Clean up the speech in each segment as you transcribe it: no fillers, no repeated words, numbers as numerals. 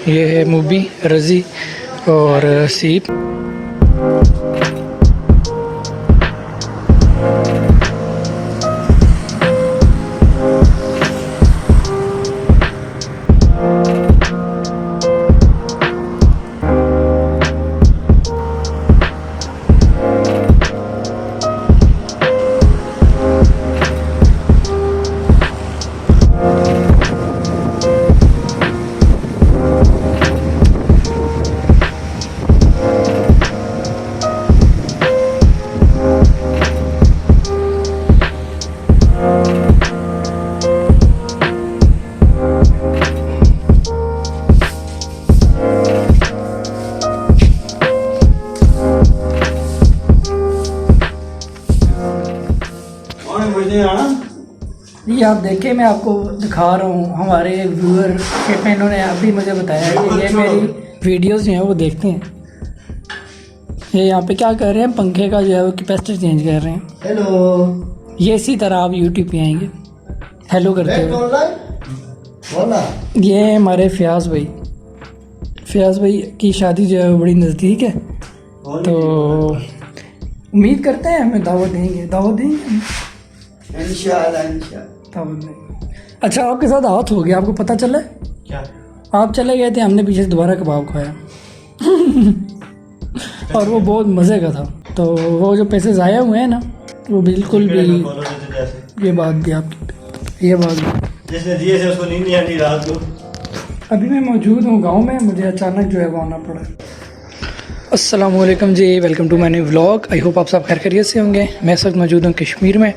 ये है मूवी रज़ी और सीप। ये आप देखें, मैं आपको दिखा रहा हूँ हमारे व्यूअर के, इन्होंने अभी मुझे बताया कि ये मेरी वीडियोस जो हैं वो देखते हैं। ये यहाँ पे क्या कर रहे हैं, पंखे का जो है वो कैपेसिटर चेंज कर रहे हैं। हेलो, ये इसी तरह आप यूट्यूब पे आएंगे हेलो करते हुए। ये हमारे फयाज भाई की शादी जो है वो बड़ी नज़दीक है, तो उम्मीद करते हैं हमें दावत देंगे इंशाल्लाह। अच्छा, आपके साथ हाथ हो गया, आपको पता चला क्या? आप चले गए थे, हमने पीछे से दोबारा कबाब खाया और वो बहुत मज़े का था। तो वो जो पैसे ज़ाया हुए हैं ना, वो बिल्कुल भी, ये बात भी आपकी, ये बात भी जिसने दिए थे उसको नींद नहीं आती रात को। अभी मैं मौजूद हूँ गांव में, मुझे अचानक जो है वो आना पड़ा। अस्सलाम वालेकुम जी, welcome to my new vlog. I hope आप सब खैर खैरियत से होंगे। मैं इस वक्त मौजूद हूँ कश्मीर में।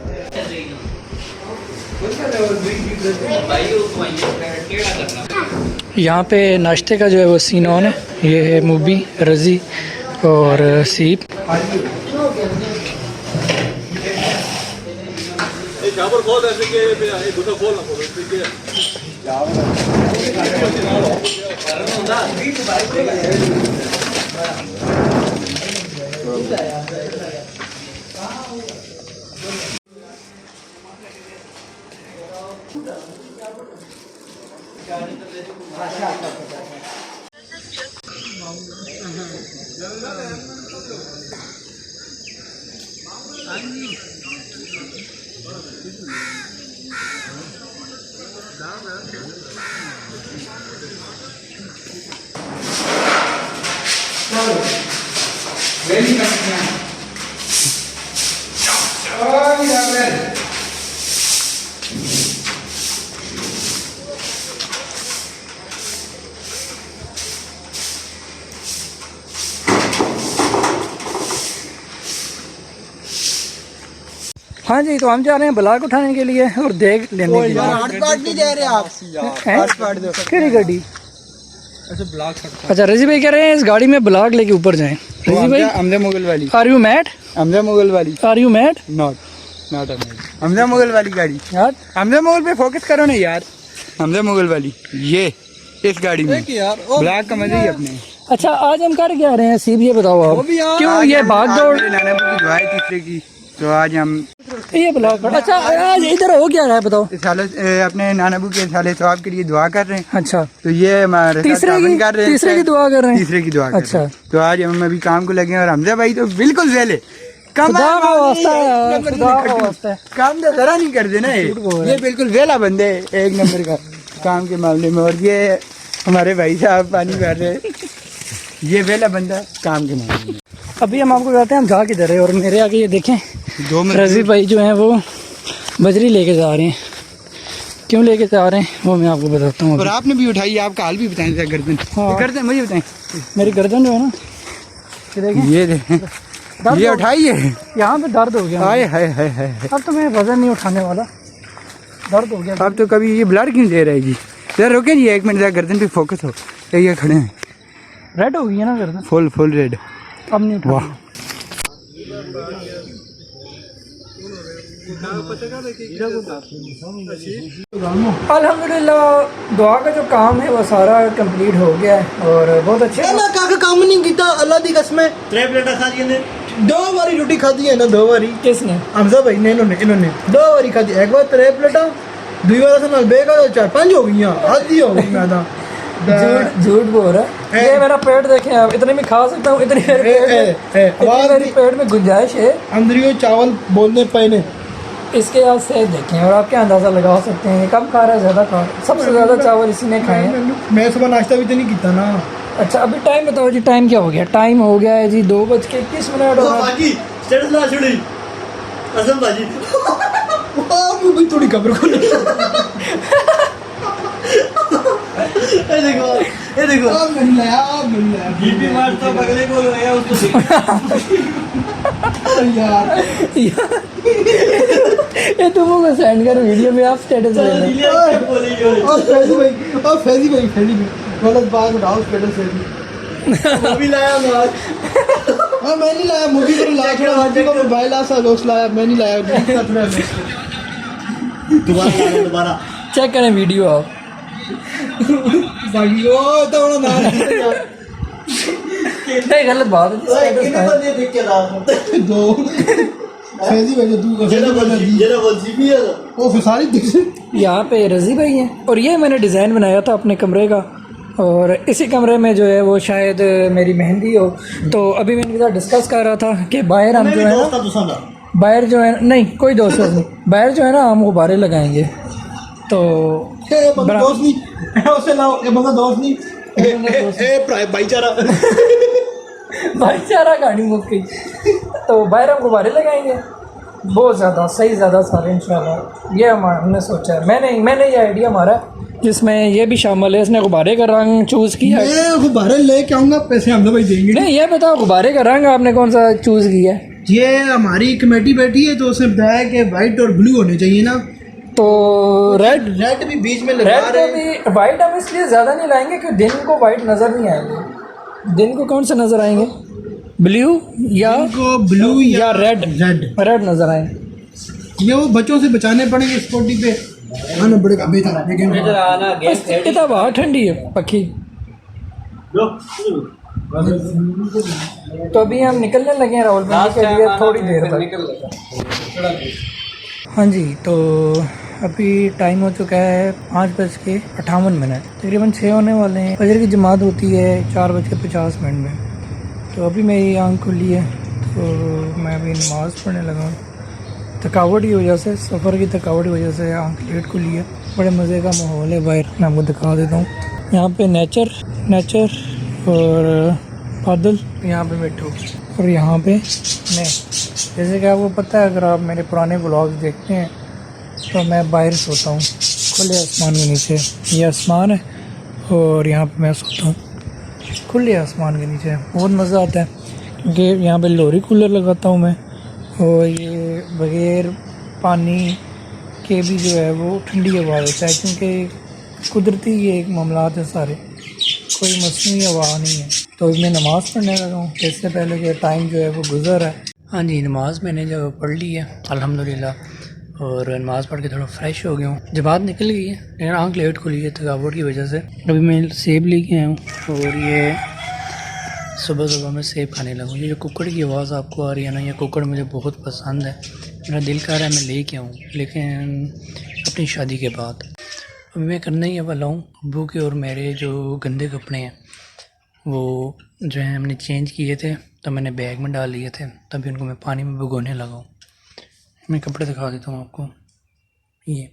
यहाँ पे नाश्ते का जो है वो सीन ऑन है। ये है मूवी रज़ी और सीप। हाँ जी, तो हम जा रहे हैं ब्लॉक उठाने के लिए और देख लेने के लिए। नहीं दे रहे आप केड़ी गाड़ी? अच्छा, रज़ी भाई कह रहे हैं इस गाड़ी में ब्लॉक लेके ऊपर जाएं। रज़ी भाई, हमजा मुगल वाली। Are you mad? Hamza Mughal वाली। Are you mad? Not Hamza Mughal वाली गाड़ी। यार हमजा मुगल पे फोकस करो ना यार। हमजा मुगल वाली, ये इस गाड़ी में ब्लॉक का मजा ही अपने। अच्छा, आज हम कर क्या रहे हैं सीप, ये बताओ आप। क्यों ये भाग दौड़? नाना की दुआ है तीसरे की, तो आज हम ये ब्लॉक। अच्छा, आज इधर हो क्या रहा है बताओ? साले अपने नानाबू के साले सवाब के लिए दुआ कर रहे हैं। अच्छा, तो ये हमारे तीसरे की दुआ कर रहे हैं। तीसरे की दुआ कर अच्छा, रहे हैं। तो आज हम अभी काम को लगे हैं और हमजा भाई तो बिल्कुल वेले काम तो जरा नहीं कर देना। ये बिल्कुल वेला बंदे, एक नंबर का काम के मामले में। और ये हमारे भाई साहब पानी भर रहे, ये वेला बंदा काम के मामले में। अभी हम आपको बताते हैं हम जा किधर है। और मेरे आगे ये देखें, रज़ी भाई जो हैं वो बजरी लेके जा रहे हैं। क्यों लेके जा रहे हैं वो मैं आपको बताता हूँ। और आपने भी उठाई, आपका हाल भी बताएं गर्दन। हाँ, गर्दन मुझे बताएं। मेरी गर्दन जो है ना, ये देखें, ये उठाइए, यहाँ पे दर्द हो गया। हाय हाय हाय हाय। अब तो मैं वजन नहीं उठाने वाला, दर्द हो गया। अब तो कभी ये ब्लड क्यों दे रही जी? जरा रुके जी, एक मिनट, गर्दन पे फोकस हो। ये खड़े हैं, रेड हो गई है ना गर्दन, फुल रेड। अब नहीं उठा। वाह, अल्हम्दुलिल्लाह दुआ का जो काम है वो सारा कंप्लीट हो गया है और बहुत अच्छे। ना काका काम नहीं किया अल्लाह दी कसम है। 3 प्लेट खा दिए ने, 2 बारी रोटी खाधी है ना, 2 बारी। किसने? हमजा भाई ने, इन्होंने 2 बारी खाधी। एक बार 3 प्लेटा, दूसरी बार से नाल बेगा 4-5 हो गई, आधी हो गई। मैं झूठ झूठ बोल रहा है। ये मेरा पेट देखें आप, इतने में खा सकता हूँ, इतनी मेरे पेट में गुंजाइश है। अंदरियो चावल बोलने पहले इसके आप सेहत देखें और आप क्या अंदाज़ा लगा सकते हैं, कम खा रहा है ज़्यादा खा रहा है। सबसे ज़्यादा चावल इसी ने खाए हैं। मैं सुबह नाश्ता भी तो नहीं किया ना। अच्छा अभी टाइम बताओ जी, टाइम क्या हो गया? टाइम हो गया है जी 2:21 हो रहा है। बाजी स्टेटस ला छोड़ी असम बाजी वाह भी थोड़ी खबर को ये देखो मिल गया बीपी मार तो बगले को गया उसको यार। ये तुमको सेंड कर वीडियो में, आप स्टेटस ले लें। और फैजी भाई गलत बात उठाओ स्टेटस से भी। वो भी लाया मार हाँ मैं नहीं लाया, मूवी को लाया, थोड़ा मूवी को मोबाइल सा दोस्त लाया, मैं नहीं लाया। दोबारा चेक करें वीडियो आप। भाई ओ तो बड़ा नाम नहीं गलत बात है, स्टेटस कितने है। बंदे देख के ला दो फैजी भाई जो तू जेना बोल जीपी है वो फिसारी दिख से यहाँ पे रजी भाई हैं और ये मैंने डिज़ाइन बनाया था अपने कमरे का, और इसी कमरे में जो है वो शायद मेरी मेहंदी हो। तो अभी मैं इनके साथ डिस्कस कर रहा था कि बाहर हम जो है ना, बाहर जो है नहीं कोई दोस्त नहीं, बाहर जो है ना हम गुब्बारे लगाएंगे। तो दोस्त नहीं उसे लाओ, ये बंदा दोस्त नहीं भाईचारा भाईचारा गाड़ी मुक गई। तो बाहर हम गुब्बारे लगाएंगे बहुत ज़्यादा ज़्यादा सारे इंशाल्लाह। ये हमने सोचा है, मैंने ये आइडिया मारा जिसमें ये भी शामिल है। इसने गुब्बारे का रंग चूज़ किया है। मैं गुब्बारे लेके आऊँगा, पैसे हम भाई देंगे। नहीं ये बताओ गुब्बारे का रंग आपने कौन सा चूज़ किया है? ये हमारी कमेटी बैठी है तो उसमें ब्लैक है, वाइट और ब्लू होने चाहिए ना। तो रेड रेड भी बीच में लगा रेड को रहे भी, वाइट हम इसलिए ज़्यादा नहीं लाएंगे कि दिन को वाइट नज़र नहीं आएंगे। दिन को कौन से नज़र आएंगे? ब्लू या को ब्लू या रेड नज़र आएंगे। ये वो बच्चों से बचाने पड़ेंगे स्कूटी पे। आना पड़ेगा बेटा, लेकिन इतना बाहर ठंडी है पक्की। तो अभी हम निकलने लगे हैं रावलपिंडी के लिए थोड़ी देर तक। हाँ जी, तो अभी टाइम हो चुका है 5:58। तकरीबन 6 होने वाले हैं। फजर की जमात होती है 4:50 में। तो अभी मेरी आँख खुली है तो मैं अभी नमाज़ पढ़ने लगा हूँ। थकावट की वजह से, सफ़र की थकावट की वजह से आँख लेट खुली है। बड़े मज़े का माहौल है बाहर, मैं आपको दिखा देता हूँ। यहाँ पे नेचर और बादल, यहाँ पे बैठो और यहाँ पे मैं, जैसे कि आपको पता है अगर आप मेरे पुराने ब्लॉग्स देखते हैं तो मैं बाहर सोता हूँ खुले आसमान के नीचे। ये आसमान है और यहाँ पे मैं सोता हूँ खुले आसमान के नीचे। बहुत मज़ा आता है क्योंकि यहाँ पे लोरी कूलर लगाता हूँ मैं, और ये बग़ैर पानी के भी जो है वो ठंडी हवा देता है क्योंकि कुदरती ये एक मामलात है सारे, कोई मसनूई हवा नहीं है। तो मैं नमाज़ पढ़ने लगा हूँ इससे पहले कि टाइम जो है वो गुज़र है। हाँ जी, नमाज़ मैंने जो पढ़ ली है अल्हम्दुलिल्लाह, और नमाज़ पढ़ के थोड़ा फ्रेश हो गया हूँ। जमात निकल गई है लेकिन आँख लेट खुली है थकावट की वजह से। अभी मैं सेब लेके आया हूँ और ये सुबह मैं सेब खाने लगा हूँ। ये जो कुक्कड़ की आवाज़ आपको आ रही है ना, ये कुक्कड़ मुझे बहुत पसंद है। मेरा दिल कर रहा है मैं लेके आऊँ, लेकिन अपनी शादी के बाद। अभी मैं करने ही वाला हूँ। अब्बू के और मेरे जो गंदे कपड़े हैं वो जो है हमने चेंज किए थे तो मैंने बैग में डाल लिए थे, तभी उनको मैं पानी में भिगोने लगा हूँ। मैं कपड़े दिखा देता हूँ आपको। ये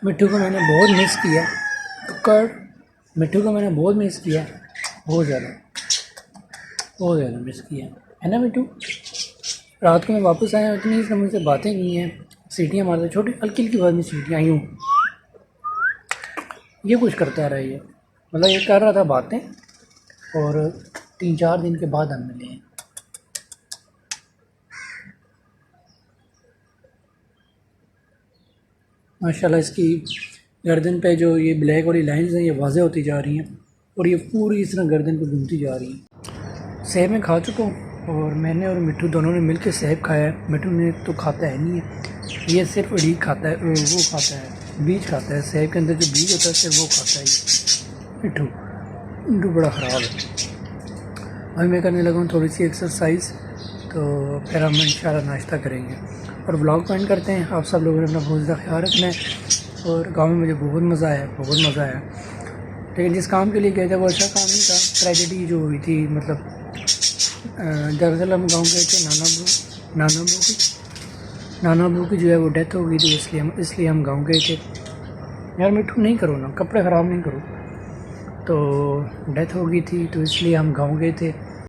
मिट्टू को मैंने बहुत मिस किया। कुक्कड़ मिट्टू को मैंने बहुत मिस किया, बहुत ज़्यादा। बहुत ज़्यादा मिस किया है ना मिट्टू। रात को मैं वापस आया, इतनी इसने मुझसे बातें की हैं, सीटियाँ मारते, छोटी हल्की हल्की बात में सीटियाँ यूँ, ये कुछ करता रहा ये, मतलब ये कर रहा था बातें, और 3-4 दिन के बाद हम मिले हैं। माशाल्लाह इसकी गर्दन पे जो ये ब्लैक वाली लाइंस हैं ये वाज़े होती जा रही हैं, और ये पूरी इस तरह गर्दन पे घूमती जा रही हैं। सेब मैं खा चुका हूँ, और मैंने और मिट्टू दोनों ने मिलकर सेब खाया है। मिट्टू ने तो खाता है नहीं है, ये सिर्फ अड़ीक खाता है, वो खाता है बीज खाता है, सेब के अंदर जो बीज होता है सिर्फ वो खाता है ये मिट्टू बड़ा ख़राब है। अभी मैं करने लगा हूँ थोड़ी सी एक्सरसाइज, तो फिर हम इंशाल्लाह नाश्ता करेंगे और ब्लॉग को एंड करते हैं। आप सब लोगों ने अपना बहुत ज़्यादा ख्याल रखना है, और गाँव में मुझे बहुत मज़ा आया, बहुत मज़ा आया। लेकिन जिस काम के लिए गए थे वो अच्छा काम नहीं था। ट्रेजेडी जो हुई थी, मतलब दरअसल हम गाँव गए थे नाना बू की जो है वो डेथ हो गई थी, इसलिए हम गाँव गए थे। यार मिट्टू नहीं करो ना, कपड़े ख़राब नहीं करो। तो डेथ हो गई थी तो इसलिए हम गाँव गए थे।